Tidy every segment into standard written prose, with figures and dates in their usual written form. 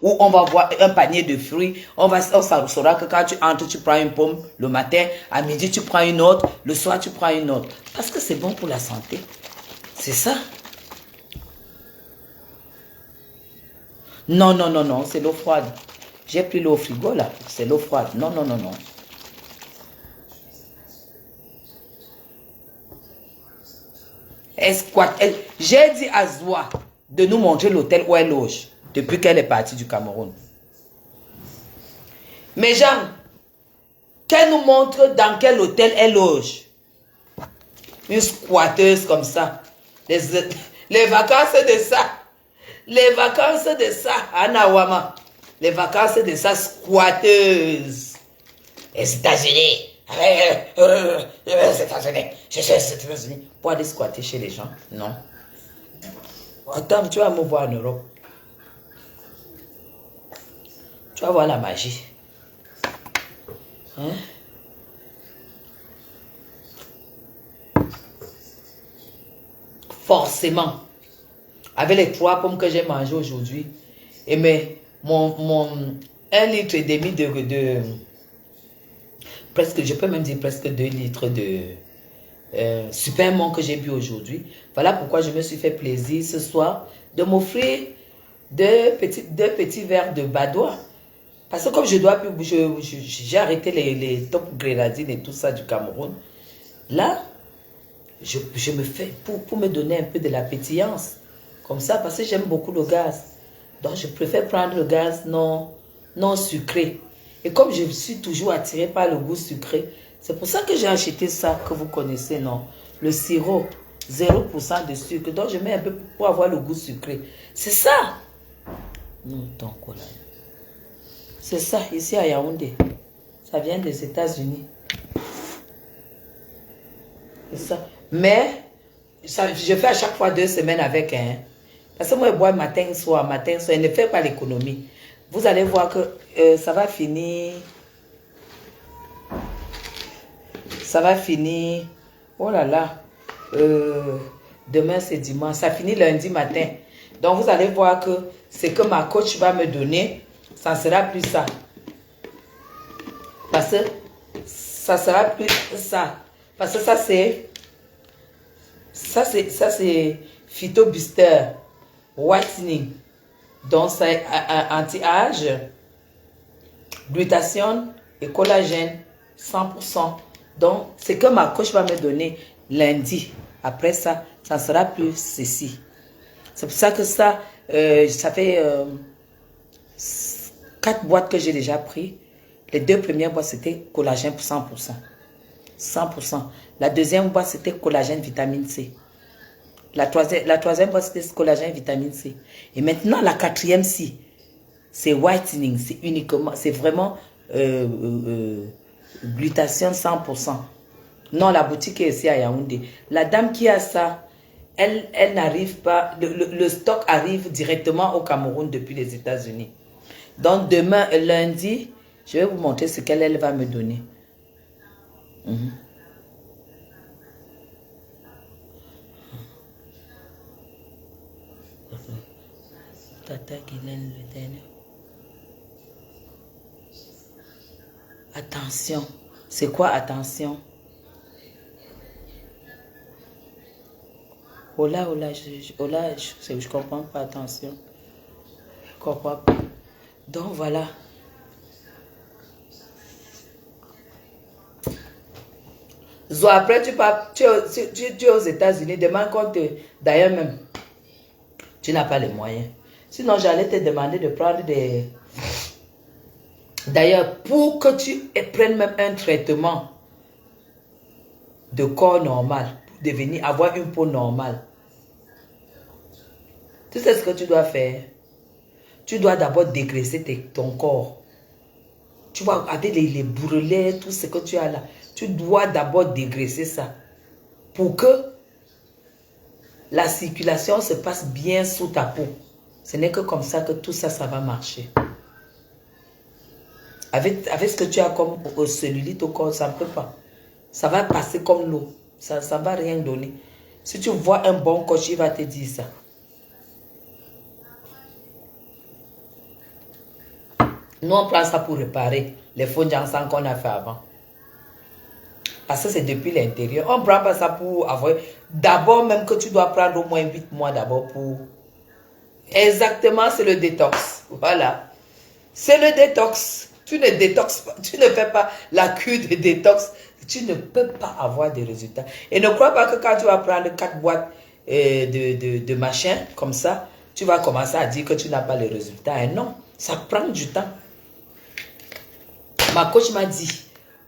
Ou on va voir un panier de fruits. On saura que quand tu entres, tu prends une pomme le matin. À midi, tu prends une autre. Le soir, tu prends une autre. Parce que c'est bon pour la santé. C'est ça. Non, non, non, non. C'est l'eau froide. J'ai pris l'eau au frigo là. C'est l'eau froide. Non, non, non, non. J'ai dit à Zoua de nous montrer l'hôtel où elle loge depuis qu'elle est partie du Cameroun. Mais Jean, qu'elle nous montre dans quel hôtel elle loge. Une squatteuse comme ça. Les vacances de ça. Les vacances de ça, Anawama. Les vacances de ça, squatteuse. Les États-Unis. Les États-Unis. Je suis aux États-Unis. Pour aller squatter chez les gens. Non. Attends, tu vas me voir en Europe. Tu vas voir la magie. Hein? Forcément. Avec les 3 pommes que j'ai mangées aujourd'hui. Et mais mon 1,5 litre de presque, je peux même dire presque 2 litres de Supermont que j'ai bu aujourd'hui. Voilà pourquoi je me suis fait plaisir ce soir de m'offrir deux petits verres de Badois. Parce que comme je dois plus, j'ai arrêté les top grenadines et tout ça du Cameroun. Là, je me fais pour me donner un peu de la pétillance. Comme ça, parce que j'aime beaucoup le gaz. Donc, je préfère prendre le gaz non sucré. Et comme je suis toujours attirée par le goût sucré, c'est pour ça que j'ai acheté ça que vous connaissez, non? Le sirop, 0% de sucre. Donc, je mets un peu pour avoir le goût sucré. C'est ça. Non, ton cola. C'est ça, ici à Yaoundé. Ça vient des États-Unis. C'est ça. Mais, ça, je fais à chaque fois 2 semaines avec un. Parce que moi, je bois matin, soir. Il ne fait pas l'économie. Vous allez voir que ça va finir. Ça va finir. Oh là là. Demain, c'est dimanche. Ça finit lundi matin. Donc, vous allez voir que ce que ma coach va me donner, ça ne sera plus ça. Parce que ça sera plus ça. Parce que ça, c'est. Ça, c'est Phyto Booster Whitening. Donc, c'est anti-âge, glutathione et collagène 100%. Donc, c'est que ma coach va me donner lundi. Après ça, ça ne sera plus ceci. C'est pour ça que ça fait 4 boîtes que j'ai déjà pris. Les 2 premières boîtes, c'était collagène pour 100%. 100%. La deuxième boîte, c'était collagène vitamine C. La troisième boîte, c'était collagène vitamine C. Et maintenant, la 4e, c'est whitening. C'est uniquement, c'est vraiment glutathione 100%. Non, la boutique est ici à Yaoundé. La dame qui a ça, elle n'arrive pas, le stock arrive directement au Cameroun depuis les États-Unis. Donc, demain, lundi, je vais vous montrer ce qu'elle va me donner. Attention. C'est quoi attention? Oh là, je comprends pas, attention. Je comprends pas. Donc voilà. Zo, après tu es aux États-Unis, demain compte, d'ailleurs même, tu n'as pas les moyens. Sinon, j'allais te demander de prendre des... D'ailleurs, pour que tu prennes même un traitement de corps normal, pour devenir, avoir une peau normale, tu sais ce que tu dois faire? Tu dois d'abord dégraisser ton corps. Tu vois, avec les bourrelets, tout ce que tu as là, tu dois d'abord dégraisser ça. Pour que la circulation se passe bien sous ta peau. Ce n'est que comme ça que tout ça, ça va marcher. Avec ce que tu as comme cellulite au corps, ça ne peut pas. Ça va passer comme l'eau. Ça ne va rien donner. Si tu vois un bon coach, il va te dire ça. Nous, on prend ça pour réparer les faux jansan qu'on a fait avant. Parce que c'est depuis l'intérieur. On ne prend pas ça pour avoir... D'abord, même que tu dois prendre au moins 8 mois d'abord pour... Exactement, c'est le détox. Voilà. C'est le détox. Tu ne détoxes pas. Tu ne fais pas la cure de détox. Tu ne peux pas avoir de résultats. Et ne crois pas que quand tu vas prendre 4 boîtes de machin comme ça, tu vas commencer à dire que tu n'as pas les résultats. Et non, ça prend du temps. Ma coach m'a dit,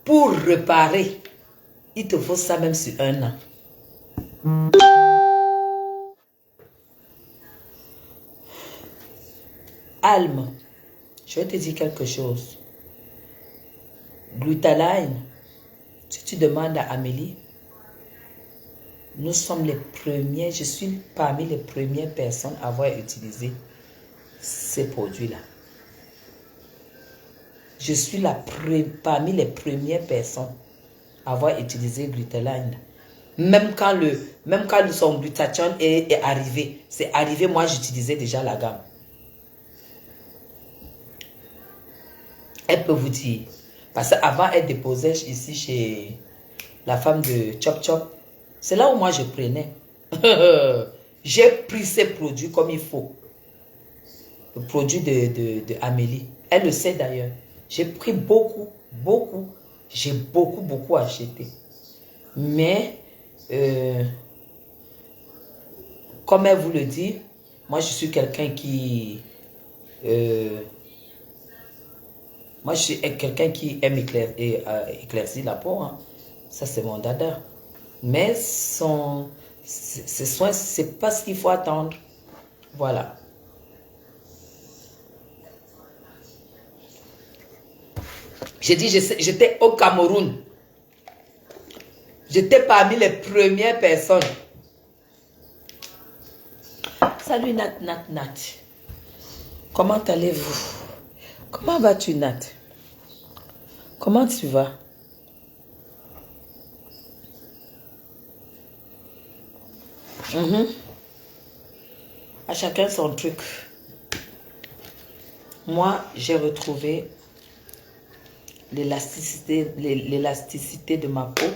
pour réparer, il te faut ça même sur 1 an. Alme, je vais te dire quelque chose. Glutaline, si tu demandes à Amélie, nous sommes les premiers, je suis parmi les premières personnes à avoir utilisé ces produits-là. Je suis parmi les premières personnes à avoir utilisé Glutaline. Même quand son glutathione est arrivé, c'est arrivé, moi j'utilisais déjà la gamme. Elle peut vous dire, parce qu'avant elle déposait ici chez la femme de Chop Chop, c'est là où moi je prenais. J'ai pris ces produits comme il faut. Le produit de Amélie. Elle le sait d'ailleurs. J'ai pris beaucoup. J'ai beaucoup acheté. Mais, comme elle vous le dit, moi je suis quelqu'un qui... moi je suis quelqu'un qui aime éclaircir la peau. Hein. Ça c'est mon dada. Mais ces soins, c'est pas ce qu'il faut attendre. Voilà. J'ai dit, j'étais au Cameroun. J'étais parmi les premières personnes. Salut Nat. Comment allez-vous? Comment vas-tu Nat? Comment tu vas? À chacun son truc. Moi, j'ai retrouvé l'élasticité de ma peau,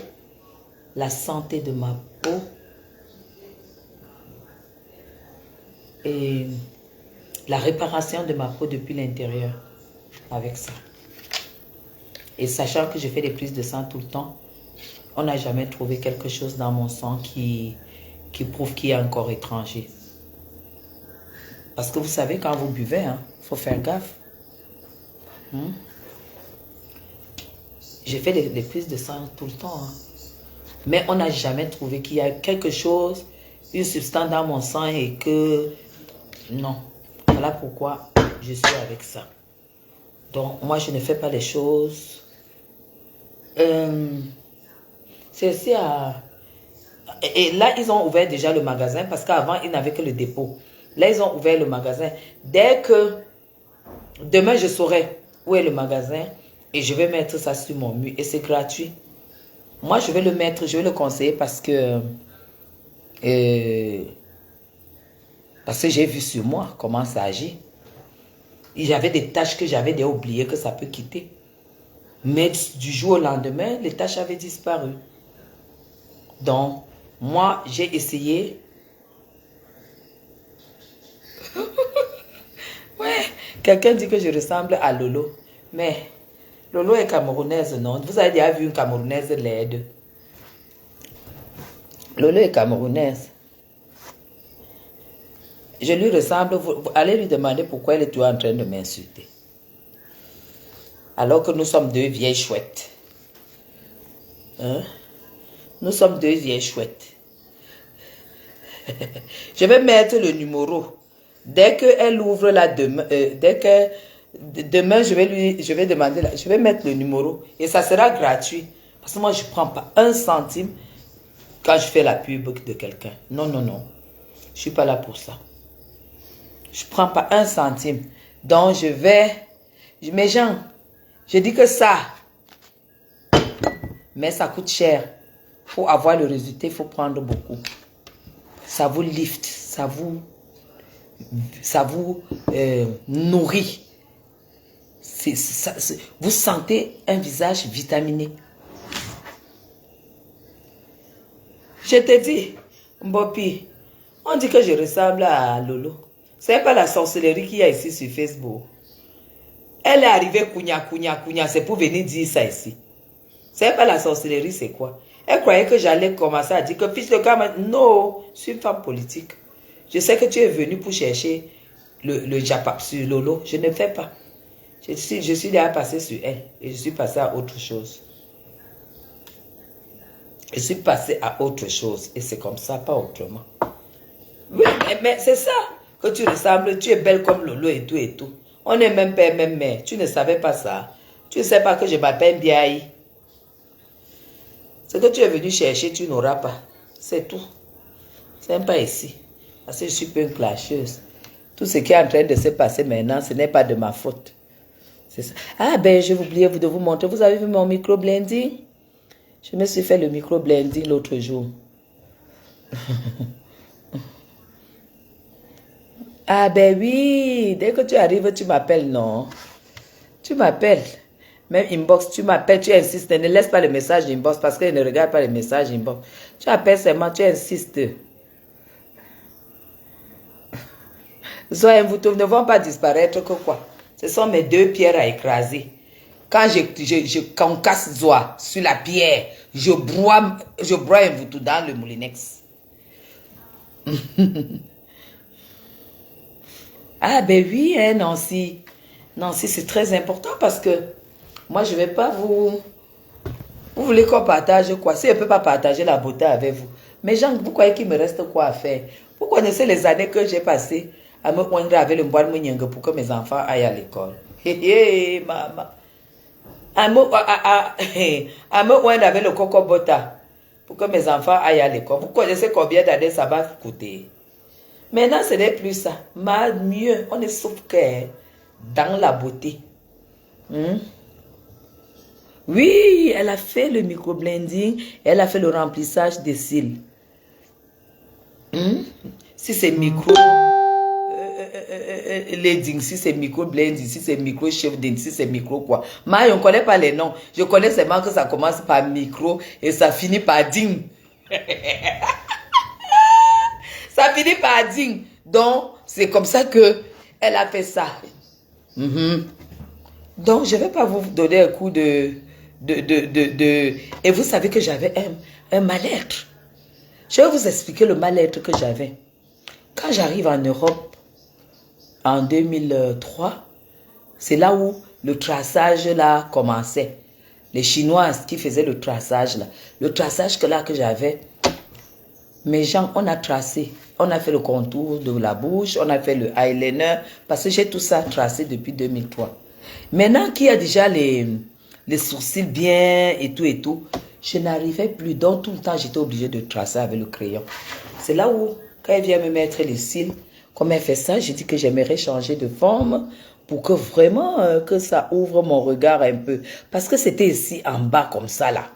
la santé de ma peau et la réparation de ma peau depuis l'intérieur avec ça. Et sachant que je fais des prises de sang tout le temps, on n'a jamais trouvé quelque chose dans mon sang qui prouve qu'il y a un corps étranger. Parce que vous savez, quand vous buvez, hein, faut faire gaffe. J'ai fait des prises de sang tout le temps. Hein. Mais on n'a jamais trouvé qu'il y a quelque chose, une substance dans mon sang et que... Non. Voilà pourquoi je suis avec ça. Donc, moi, je ne fais pas les choses. C'est aussi à... Et là, ils ont ouvert déjà le magasin parce qu'avant, ils n'avaient que le dépôt. Là, ils ont ouvert le magasin. Dès que... Demain, je saurai où est le magasin et je vais mettre ça sur mon mur. Et c'est gratuit. Moi, je vais le mettre, je vais le conseiller parce que j'ai vu sur moi comment ça agit. J'avais des tâches que j'avais déjà oubliées que ça peut quitter. Mais du jour au lendemain, les tâches avaient disparu. Donc, moi, j'ai essayé. Ouais, quelqu'un dit que je ressemble à Lolo. Mais Lolo est camerounaise, non? Vous avez déjà vu une camerounaise laide? Lolo est camerounaise. Je lui ressemble. Vous allez lui demander pourquoi elle est toujours en train de m'insulter. Alors que nous sommes deux vieilles chouettes. Hein? Nous sommes deux vieilles chouettes. Je vais mettre le numéro. Dès qu'elle ouvre là demain, demain je vais demander là, je vais mettre le numéro et ça sera gratuit. Parce que moi je ne prends pas 1 centime quand je fais la pub de quelqu'un. Non. Je ne suis pas là pour ça. Je ne prends pas 1 centime. Donc mes gens, je dis que ça, mais ça coûte cher. Pour avoir le résultat, il faut prendre beaucoup. Ça vous lift, ça vous nourrit. Vous sentez un visage vitaminé. Je te dis, Mbopi, on dit que je ressemble à Lolo. C'est pas la sorcellerie qu'il y a ici sur Facebook. Elle est arrivée kounya, c'est pour venir dire ça ici. C'est pas la sorcellerie, c'est quoi? Elle croyait que j'allais commencer à dire que fils de gamin, non, je suis une femme politique. Je sais que tu es venu pour chercher le Japap sur Lolo. Je ne fais pas. Je suis déjà passé sur elle et je suis passé à autre chose. Je suis passé à autre chose et c'est comme ça, pas autrement. Oui, mais c'est ça que tu ressembles, tu es belle comme Lolo et tout et tout. On est même père, même mère. Tu ne savais pas ça. Tu ne sais pas que je m'appelle Biaï. Ce que tu es venu chercher, tu n'auras pas. C'est tout. C'est pas ici. Parce que je suis peu une clasheuse. Tout ce qui est en train de se passer maintenant, ce n'est pas de ma faute. C'est ça. Ah ben, j'ai oublié de vous montrer. Vous avez vu mon micro-blending? Je me suis fait le micro-blending l'autre jour. Ah ben oui, dès que tu arrives, tu m'appelles, non? Tu m'appelles. Même inbox, tu m'appelles, tu insistes. Ne laisse pas le message inbox parce qu'elle ne regarde pas les messages inbox. Tu appelles seulement, tu insistes. Zoé, vous ne vont pas disparaître que quoi? Ce sont mes deux pierres à écraser. Quand je concasse Zoé sur la pierre, je broie un voutou dans le moulinex. Ah ben oui, hein, Nancy. Nancy, c'est très important parce que moi, je ne vais pas vous... Vous voulez qu'on partage quoi? Si je ne peux pas partager la beauté avec vous. Mais Jean, vous croyez qu'il me reste quoi à faire? Vous connaissez les années que j'ai passées à me poindre avec le bois de Mounyanga pour que mes enfants aillent à l'école. Hé, hé, maman. À me poindre avec le coco bota pour que mes enfants aillent à l'école. Vous connaissez combien d'années ça va coûter? Maintenant, ce n'est plus ça. Mais mieux, on est sauf que dans la beauté. Oui, elle a fait le micro-blending, elle a fait le remplissage des cils. Si c'est micro leading, si c'est micro-blending, si c'est micro-shifting, si c'est micro quoi. Moi, je ne connais pas les noms. Je connais seulement que ça commence par micro et ça finit par ding. Ça finit par ding. Donc, c'est comme ça que elle a fait ça. Donc, je ne vais pas vous donner un coup de... Et vous savez que j'avais un mal-être. Je vais vous expliquer le mal-être que j'avais. Quand j'arrive en Europe, en 2003, c'est là où le traçage là commençait. Les Chinoises qui faisaient le traçage là. Le traçage que j'avais, mes gens, on a tracé. On a fait le contour de la bouche, on a fait le eyeliner, parce que j'ai tout ça tracé depuis 2003. Maintenant qu'il y a déjà les sourcils bien et tout, je n'arrivais plus. Donc tout le temps, j'étais obligée de tracer avec le crayon. C'est là où, quand elle vient me mettre les cils, comme elle fait ça, j'ai dit que j'aimerais changer de forme pour que vraiment, que ça ouvre mon regard un peu. Parce que c'était ici en bas comme ça là.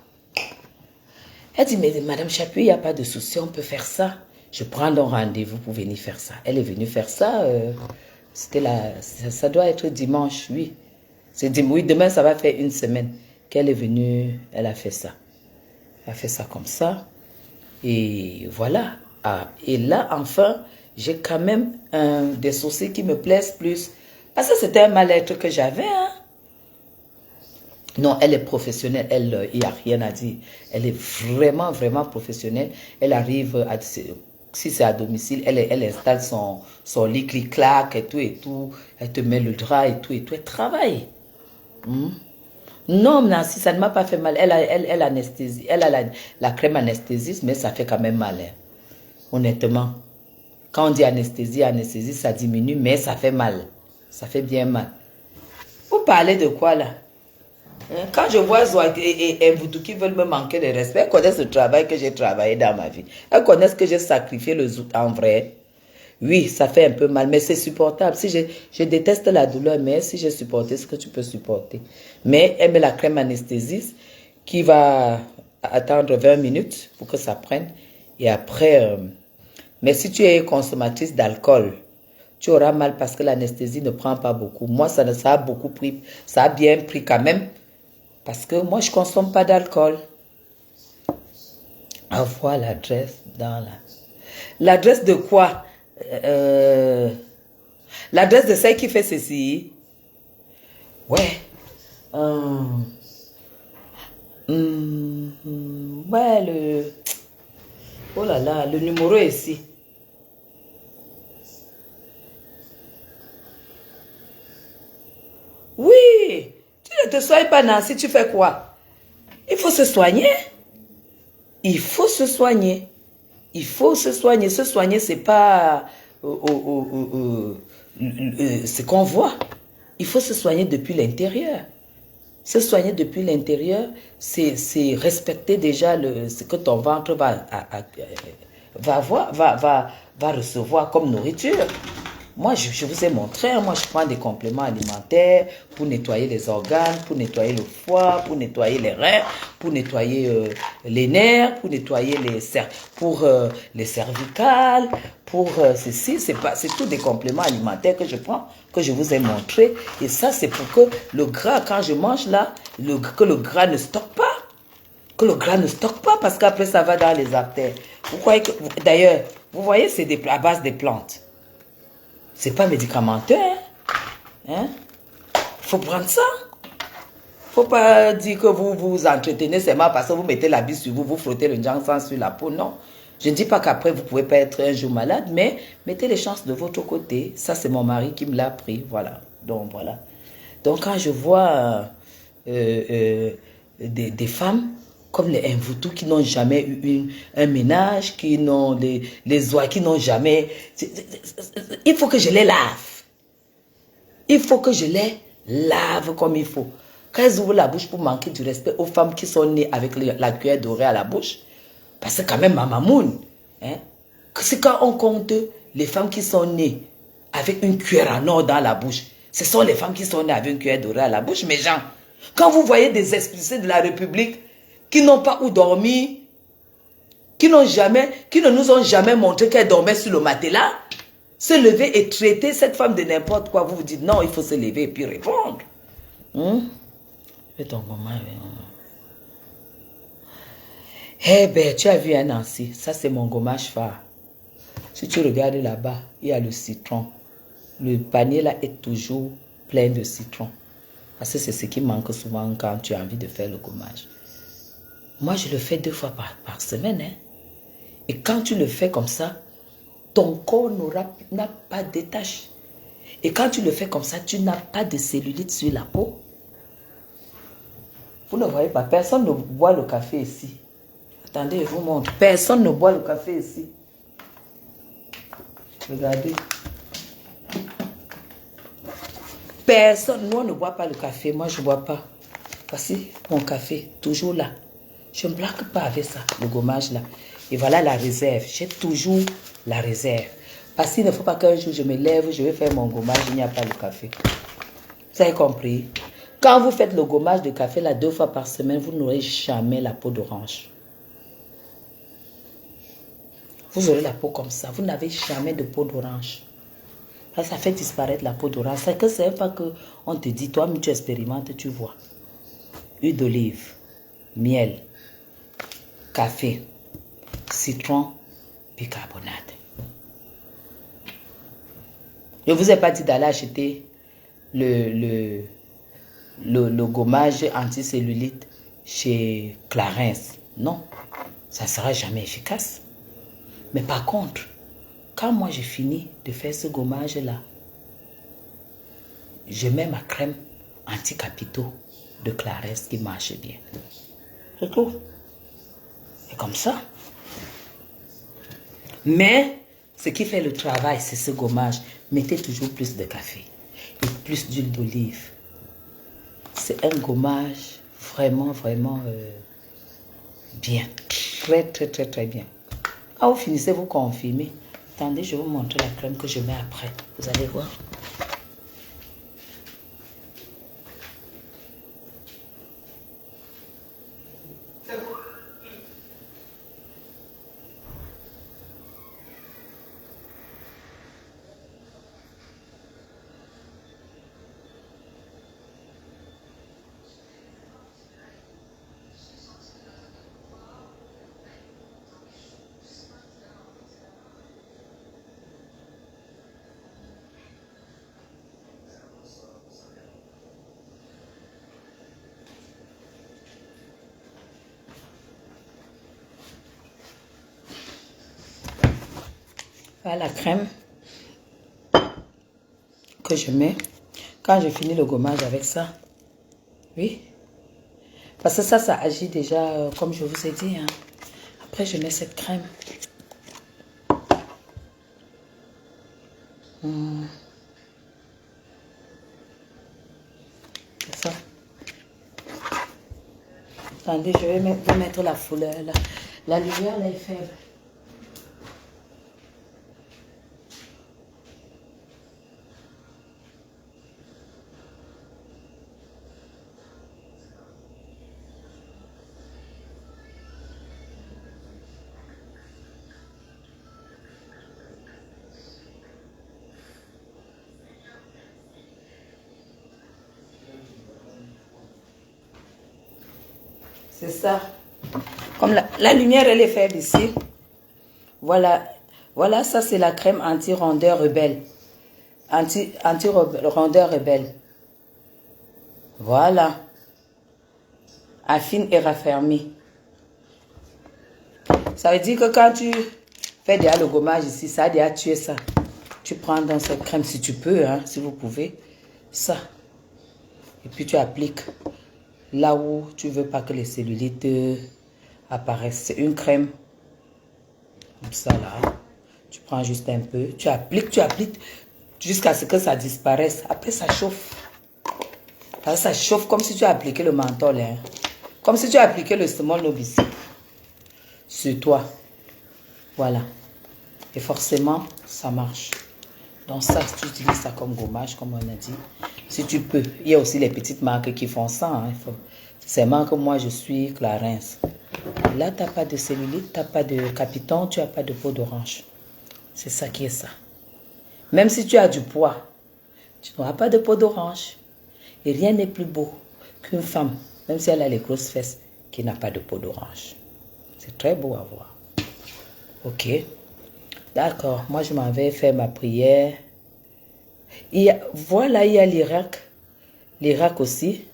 Elle dit, mais Madame Chapuis, il n'y a pas de souci, on peut faire ça. Je prends donc rendez-vous pour venir faire ça. Elle est venue faire ça, ça doit être dimanche, oui. Oui, demain, ça va faire une semaine qu'elle est venue, elle a fait ça. Elle a fait ça comme ça. Et voilà. Ah, et là, enfin, j'ai quand même des sourcils qui me plaisent plus. Parce que c'était un mal-être que j'avais. Hein. Non, elle est professionnelle. Elle, il n'y a rien à dire. Elle est vraiment, vraiment professionnelle. Elle arrive, si c'est à domicile, elle installe son lit clic-clac et tout. Elle te met le drap et tout. Elle travaille. Non, Nancy, ça ne m'a pas fait mal. Elle anesthésie. Elle a la crème anesthésiste, mais ça fait quand même mal. Hein. Honnêtement. Quand on dit anesthésie, ça diminue, mais ça fait mal. Ça fait bien mal. Vous parlez de quoi là? Quand je vois Zoé et Mvoutou qui veulent me manquer de respect, elles connaissent le travail que j'ai travaillé dans ma vie. Elles connaissent que j'ai sacrifié le zout en vrai. Oui, ça fait un peu mal, mais c'est supportable. Si je déteste la douleur, mais si j'ai supporté ce que tu peux supporter. Mais elle met la crème anesthésiste qui va attendre 20 minutes pour que ça prenne. Et après, mais si tu es consommatrice d'alcool, tu auras mal parce que l'anesthésie ne prend pas beaucoup. Moi, ça a beaucoup pris, ça a bien pris quand même, parce que moi, je ne consomme pas d'alcool. Avoir l'adresse dans la... L'adresse de quoi? L'adresse de celle qui fait ceci. Ouais. Ouais, le... Oh là là, le numéro est ici. Oui. Tu ne te soignes pas, Nancy, tu fais quoi? Il faut se soigner. Il faut se soigner. Il faut se soigner. Se soigner, c'est pas ce qu'on voit. Il faut se soigner depuis l'intérieur. Se soigner depuis l'intérieur, c'est respecter déjà ce que ton ventre va recevoir comme nourriture. Moi, je vous ai montré, moi je prends des compléments alimentaires pour nettoyer les organes, pour nettoyer le foie, pour nettoyer les reins, pour nettoyer les nerfs, pour nettoyer les cervicales, pour ceci, c'est tout des compléments alimentaires que je prends, que je vous ai montré. Et ça, c'est pour que le gras, quand je mange là, que le gras ne stocke pas. Que le gras ne stocke pas parce qu'après ça va dans les artères. Vous croyez que, d'ailleurs, vous voyez, c'est à base des plantes. C'est pas médicamenteux, hein? Faut prendre ça. Faut pas dire que vous vous entretenez seulement parce que vous mettez l'habit sur vous, vous frottez le jansan sur la peau, non. Je ne dis pas qu'après vous pouvez pas être un jour malade, mais mettez les chances de votre côté. Ça, c'est mon mari qui me l'a appris, voilà. Donc, voilà. Donc, quand je vois des femmes comme les Mvutu qui n'ont jamais eu un ménage, qui n'ont les oies qui n'ont jamais... Il faut que je les lave. Il faut que je les lave comme il faut. Quand elles ouvrent la bouche pour manquer du respect aux femmes qui sont nées avec la cuillère dorée à la bouche, parce que quand même, Maman Moon, hein, c'est quand on compte les femmes qui sont nées avec une cuillère en or dans la bouche, ce sont les femmes qui sont nées avec une cuillère dorée à la bouche, mes gens. Quand vous voyez des expulsés de la République qui n'ont pas où dormir, qui ne nous ont jamais montré qu'elles dormaient sur le matelas, se lever et traiter cette femme de n'importe quoi, vous vous dites non, il faut se lever et puis répondre. Fais ton moment. Eh ben, tu as vu un Nancy, ça c'est mon gommage phare. Si tu regardes là-bas, il y a le citron. Le panier là est toujours plein de citron. Parce que c'est ce qui manque souvent quand tu as envie de faire le gommage. Moi, je le fais 2 fois par semaine. Hein. Et quand tu le fais comme ça, ton corps n'a pas de taches. Et quand tu le fais comme ça, tu n'as pas de cellulite sur la peau. Vous ne voyez pas, personne ne boit le café ici. Attendez, je vous montre. Personne ne boit le café ici. Regardez. Personne, nous on ne boit pas le café. Moi, je ne bois pas. Voici mon café, toujours là. Je ne me blague pas avec ça, le gommage là. Et voilà la réserve. J'ai toujours la réserve. Parce qu'il ne faut pas qu'un jour je me lève, je vais faire mon gommage, il n'y a pas le café. Vous avez compris? Quand vous faites le gommage de café là 2 fois par semaine, vous n'aurez jamais la peau d'orange. Vous aurez la peau comme ça. Vous n'avez jamais de peau d'orange. Ça fait disparaître la peau d'orange. C'est que c'est pas qu'on te dit, toi, tu expérimentes, tu vois. Huile d'olive, miel, café, citron, bicarbonate. Je ne vous ai pas dit d'aller acheter le gommage anticellulite chez Clarins. Non, ça ne sera jamais efficace. Mais par contre, quand moi j'ai fini de faire ce gommage-là, je mets ma crème anti-capitaux de Clarins qui marche bien. C'est tout. C'est comme ça. Mais ce qui fait le travail, c'est ce gommage. Mettez toujours plus de café et plus d'huile d'olive. C'est un gommage vraiment, vraiment bien. Très, très, très, très bien. Quand vous finissez, vous confirmez. Attendez, je vais vous montrer la crème que je mets après. Vous allez voir. Voilà la crème que je mets quand je finis le gommage avec ça. Oui. Parce que ça agit déjà, comme je vous ai dit. Hein. Après, je mets cette crème. C'est ça. Attendez, je vais vous mettre la fouleur là. La lumière là est faible. C'est ça. Comme la lumière, elle est faible ici. Voilà. Voilà, ça c'est la crème anti-rondeur rebelle. Anti-rondeur rebelle. Voilà. Affine et raffermit. Ça veut dire que quand tu fais déjà le gommage ici, ça a déjà tué ça. Tu prends dans cette crème si tu peux, hein, si vous pouvez. Ça. Et puis tu appliques là où tu veux pas que les cellulites apparaissent. C'est une crème. Comme ça là. Tu prends juste un peu. Tu appliques jusqu'à ce que ça disparaisse. Après ça chauffe. Ça chauffe comme si tu as appliqué le menthol. Hein. Comme si tu as appliqué le Small Novice sur toi. Voilà. Et forcément, ça marche. Donc ça, tu utilises ça comme gommage, comme on a dit. Si tu peux. Il y a aussi les petites marques qui font ça. Hein. Ces marques, moi, je suis Clarins. Là, tu n'as pas de cellulite, tu n'as pas de capiton, tu n'as pas de peau d'orange. C'est ça qui est ça. Même si tu as du poids, tu n'auras pas de peau d'orange. Et rien n'est plus beau qu'une femme, même si elle a les grosses fesses, qui n'a pas de peau d'orange. C'est très beau à voir. Ok. D'accord. Moi, je m'en vais faire ma prière. Voilà, il y a l'Irak. L'Irak aussi.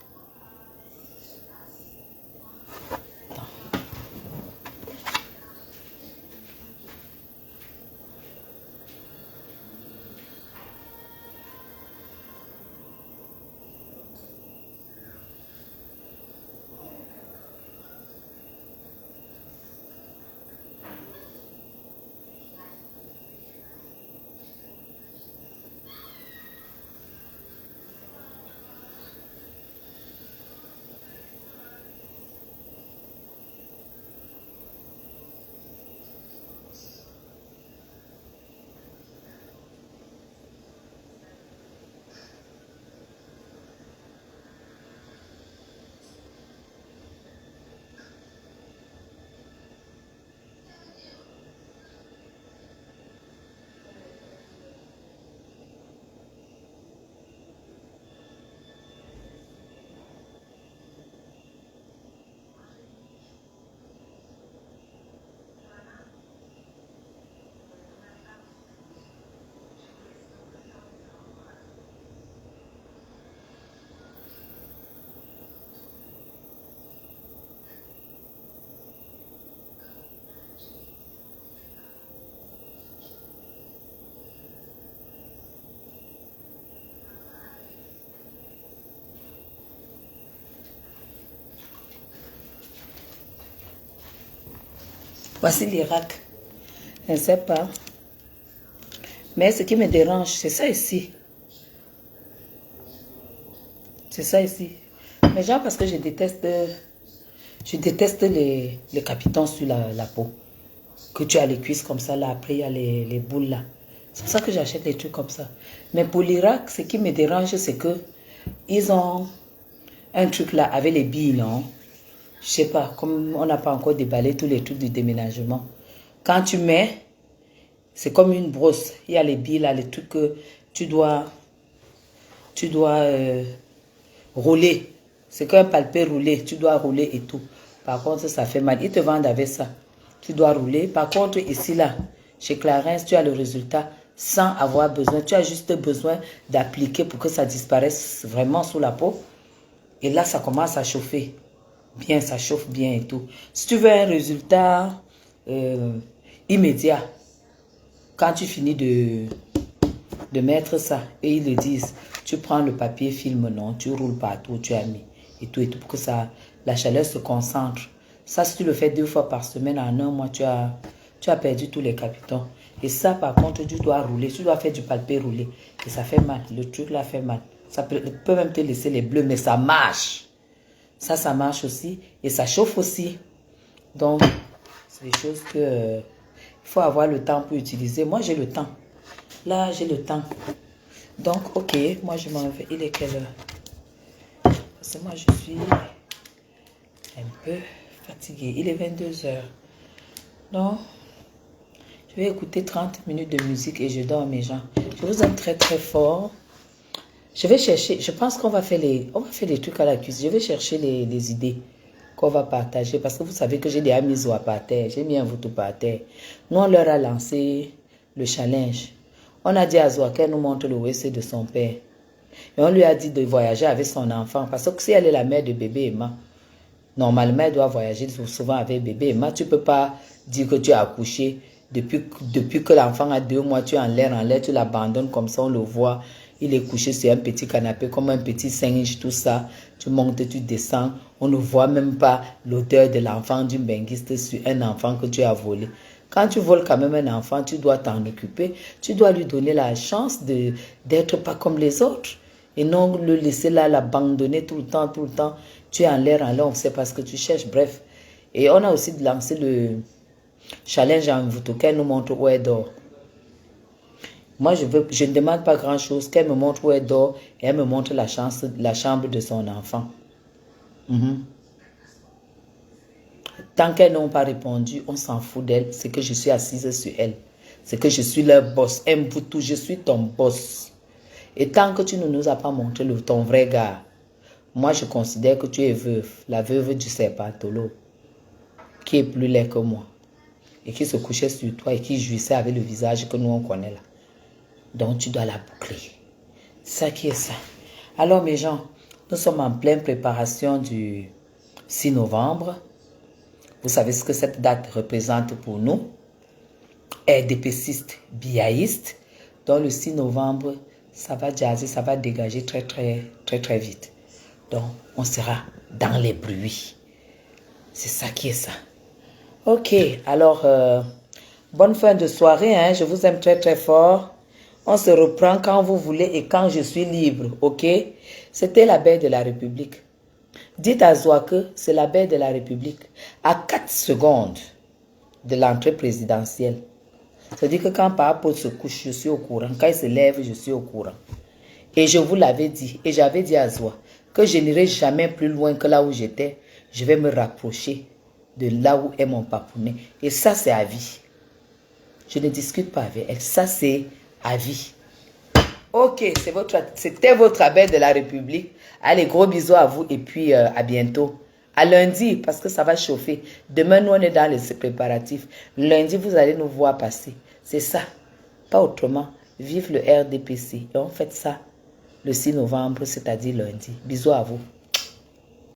Voici l'Irak. Je ne sais pas. Mais ce qui me dérange, c'est ça ici. C'est ça ici. Mais genre parce que je déteste les capitons sur la peau. Que tu as les cuisses comme ça, là, après il y a les boules là. C'est pour ça que j'achète des trucs comme ça. Mais pour l'Irak, ce qui me dérange, c'est que ils ont un truc là avec les billes, non? Je sais pas, comme on n'a pas encore déballé tous les trucs du déménagement. Quand tu mets, c'est comme une brosse. Il y a les billes là, les trucs que tu dois rouler. C'est qu'un palpé roulé. Tu dois rouler et tout. Par contre, ça fait mal. Ils te vendent avec ça. Tu dois rouler. Par contre, ici là, chez Clarins, tu as le résultat sans avoir besoin. Tu as juste besoin d'appliquer pour que ça disparaisse vraiment sous la peau. Et là, ça commence à chauffer. Bien, ça chauffe bien et tout. Si tu veux un résultat immédiat, quand tu finis de mettre ça, et ils le disent, tu prends le papier film, non, tu roules partout, tu as mis, et tout, pour que ça, la chaleur se concentre. Ça, si tu le fais 2 fois par semaine, en un mois, tu as perdu tous les capitaux. Et ça, par contre, tu dois rouler, tu dois faire du palpé roulé. Et ça fait mal, le truc là fait mal. Ça peut même te laisser les bleus, mais ça marche. Ça marche aussi, et ça chauffe aussi. Donc, c'est des choses que il faut avoir le temps pour utiliser. Moi, j'ai le temps. Là, j'ai le temps. Donc, ok, moi, je m'en vais. Il est quelle heure? Parce que moi, je suis un peu fatiguée. Il est 22 heures. Donc, je vais écouter 30 minutes de musique et je dors, mes gens. Je vous aime très, très fort. Je vais chercher, je pense qu'on va faire les trucs à la cuisine. Je vais chercher les idées qu'on va partager. Parce que vous savez que j'ai déjà mis Zoa par terre. J'ai mis un voto par terre. Nous, on leur a lancé le challenge. On a dit à Zoa qu'elle nous montre le WC de son père. Et on lui a dit de voyager avec son enfant. Parce que si elle est la mère de bébé Emma, normalement, elle doit voyager souvent avec bébé Emma. Tu ne peux pas dire que tu as accouché. Depuis que l'enfant a 2 mois, tu es en l'air, tu l'abandonnes comme ça, on le voit. Il est couché sur un petit canapé, comme un petit singe, tout ça. Tu montes, tu descends. On ne voit même pas l'odeur de l'enfant du benguiste sur un enfant que tu as volé. Quand tu voles quand même un enfant, tu dois t'en occuper. Tu dois lui donner la chance d'être pas comme les autres. Et non le laisser là, l'abandonner tout le temps. Tu es en l'air, on ne sait pas ce que tu cherches. Bref. Et on a aussi lancé le challenge en Mvuto, qu'elle nous montre où elle dort. Moi, je ne demande pas grand-chose, qu'elle me montre où elle dort et elle me montre la chambre de son enfant. Tant qu'elles n'ont pas répondu, on s'en fout d'elle. C'est que je suis assise sur elle. C'est que je suis leur boss. Mvuto, je suis ton boss. Et tant que tu ne nous as pas montré ton vrai gars, moi, je considère que tu es veuve, la veuve du serpentolo, qui est plus laid que moi. Et qui se couchait sur toi et qui jouissait avec le visage que nous on connaît là. Donc tu dois la boucler. C'est ça qui est ça. Alors mes gens, nous sommes en pleine préparation du 6 novembre. Vous savez ce que cette date représente pour nous. RDPciste, biaïste. Donc le 6 novembre, ça va jazzer, ça va dégager très vite. Donc on sera dans les bruits. C'est ça qui est ça. Ok, alors, bonne fin de soirée, hein? Je vous aime très fort. On se reprend quand vous voulez et quand je suis libre, ok? C'était la belle de la République. Dites à Zoa que c'est la belle de la République. À 4 secondes de l'entrée présidentielle. C'est-à-dire que quand Papa se couche, je suis au courant. Quand il se lève, je suis au courant. Et je vous l'avais dit, et j'avais dit à Zoa que je n'irai jamais plus loin que là où j'étais. Je vais me rapprocher de là où est mon papounet. Et ça, c'est à vie. Je ne discute pas avec elle. Ça, c'est à vie. Ok, c'était votre abeille de la République. Allez, gros bisous à vous et puis à bientôt. À lundi, parce que ça va chauffer. Demain, nous, on est dans les préparatifs. Lundi, vous allez nous voir passer. C'est ça. Pas autrement. Vive le RDPC. Et on fait ça le 6 novembre, c'est-à-dire lundi. Bisous à vous.